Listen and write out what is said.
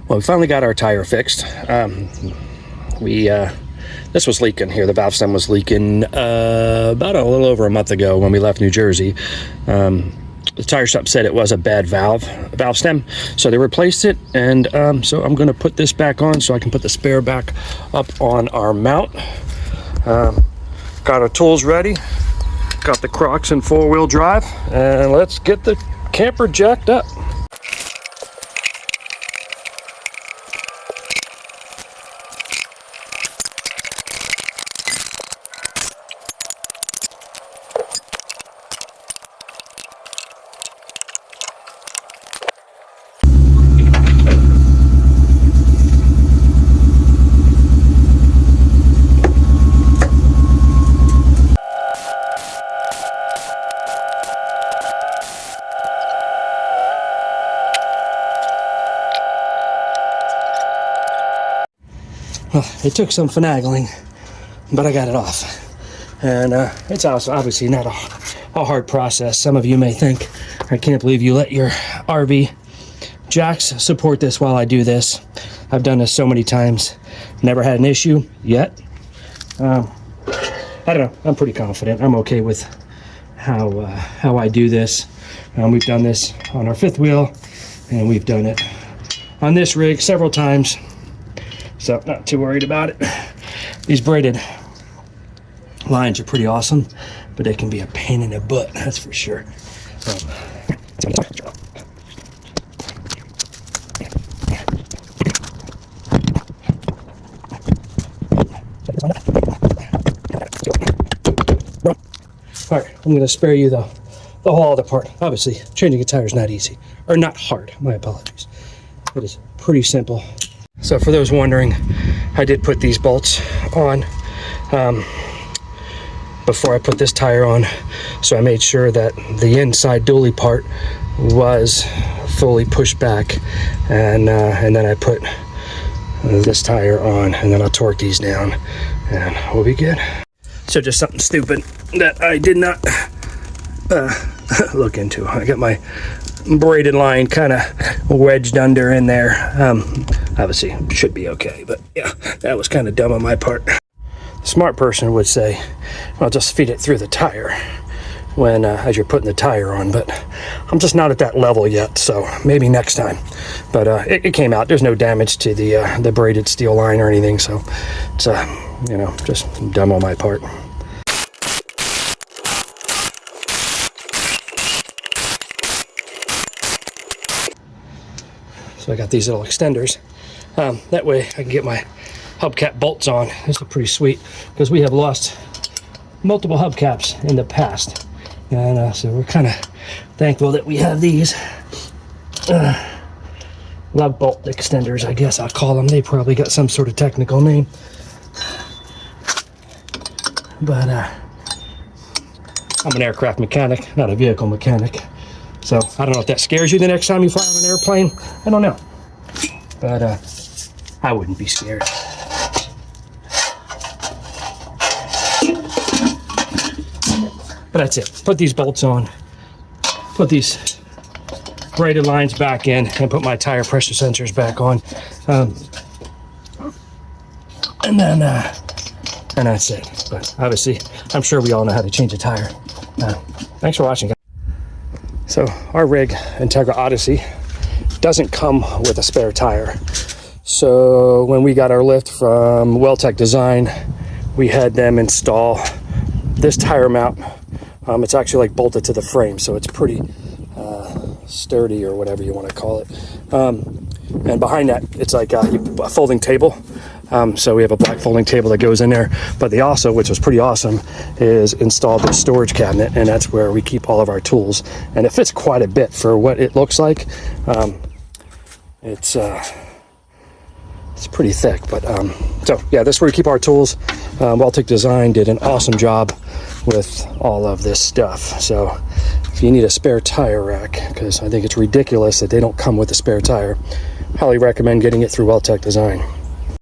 Well, we finally got our tire fixed. This was leaking here. The valve stem was leaking about a little over a month ago when we left New Jersey. The tire shop said it was a bad valve stem, so they replaced it. And so I'm going to put this back on so I can put the spare back up on our mount. Got our tools ready. Got the Crocs in 4-wheel drive, and let's get the camper jacked up. Well, it took some finagling, but I got it off. And it's also obviously not a hard process. Some of you may think, I can't believe you let your RV jacks support this while I do this. I've done this so many times. Never had an issue yet. I don't know. I'm pretty confident. I'm okay with how I do this. We've done this on our fifth wheel, and we've done it on this rig several times. So not too worried about it. These braided lines are pretty awesome, but they can be a pain in the butt, that's for sure. All right, I'm going to spare you the whole other part. Obviously, changing a tire is not easy, or not hard. My apologies. It is pretty simple. So for those wondering, I did put these bolts on before I put this tire on. So I made sure that the inside dually part was fully pushed back, and then I put this tire on, and then I'll torque these down, and we'll be good. So just something stupid that I did not look into. I got my braided line kind of wedged under in there. Obviously should be okay, but yeah, that was kind of dumb on my part. The smart person would say, well, just feed it through the tire when as you're putting the tire on, but I'm just not at that level yet, so maybe next time. But it came out. There's no damage to the braided steel line or anything, so it's you know, just dumb on my part. So I got these little extenders. That way I can get my hubcap bolts on. This is pretty sweet because we have lost multiple hubcaps in the past. And so we're kind of thankful that we have these lug bolt extenders, I guess I'll call them. They probably got some sort of technical name. But I'm an aircraft mechanic, not a vehicle mechanic. So I don't know if that scares you the next time you fly on an airplane. I don't know. But I wouldn't be scared. But that's it. Put these bolts on. Put these braided lines back in, and put my tire pressure sensors back on. And that's it. But obviously, I'm sure we all know how to change a tire. Thanks for watching, guys. So our rig, Entegra Odyssey, doesn't come with a spare tire. So when we got our lift from Welltec Design, we had them install this tire mount. It's actually like bolted to the frame, so it's pretty sturdy, or whatever you want to call it. And behind that, it's like a folding table. So we have a black folding table that goes in there, but they also, which was pretty awesome, is installed this storage cabinet, and that's where we keep all of our tools. And it fits quite a bit for what it looks like. It's pretty thick, but so yeah, that's where we keep our tools. Welltec Design did an awesome job with all of this stuff. So if you need a spare tire rack, because I think it's ridiculous that they don't come with a spare tire, highly recommend getting it through Welltec Design.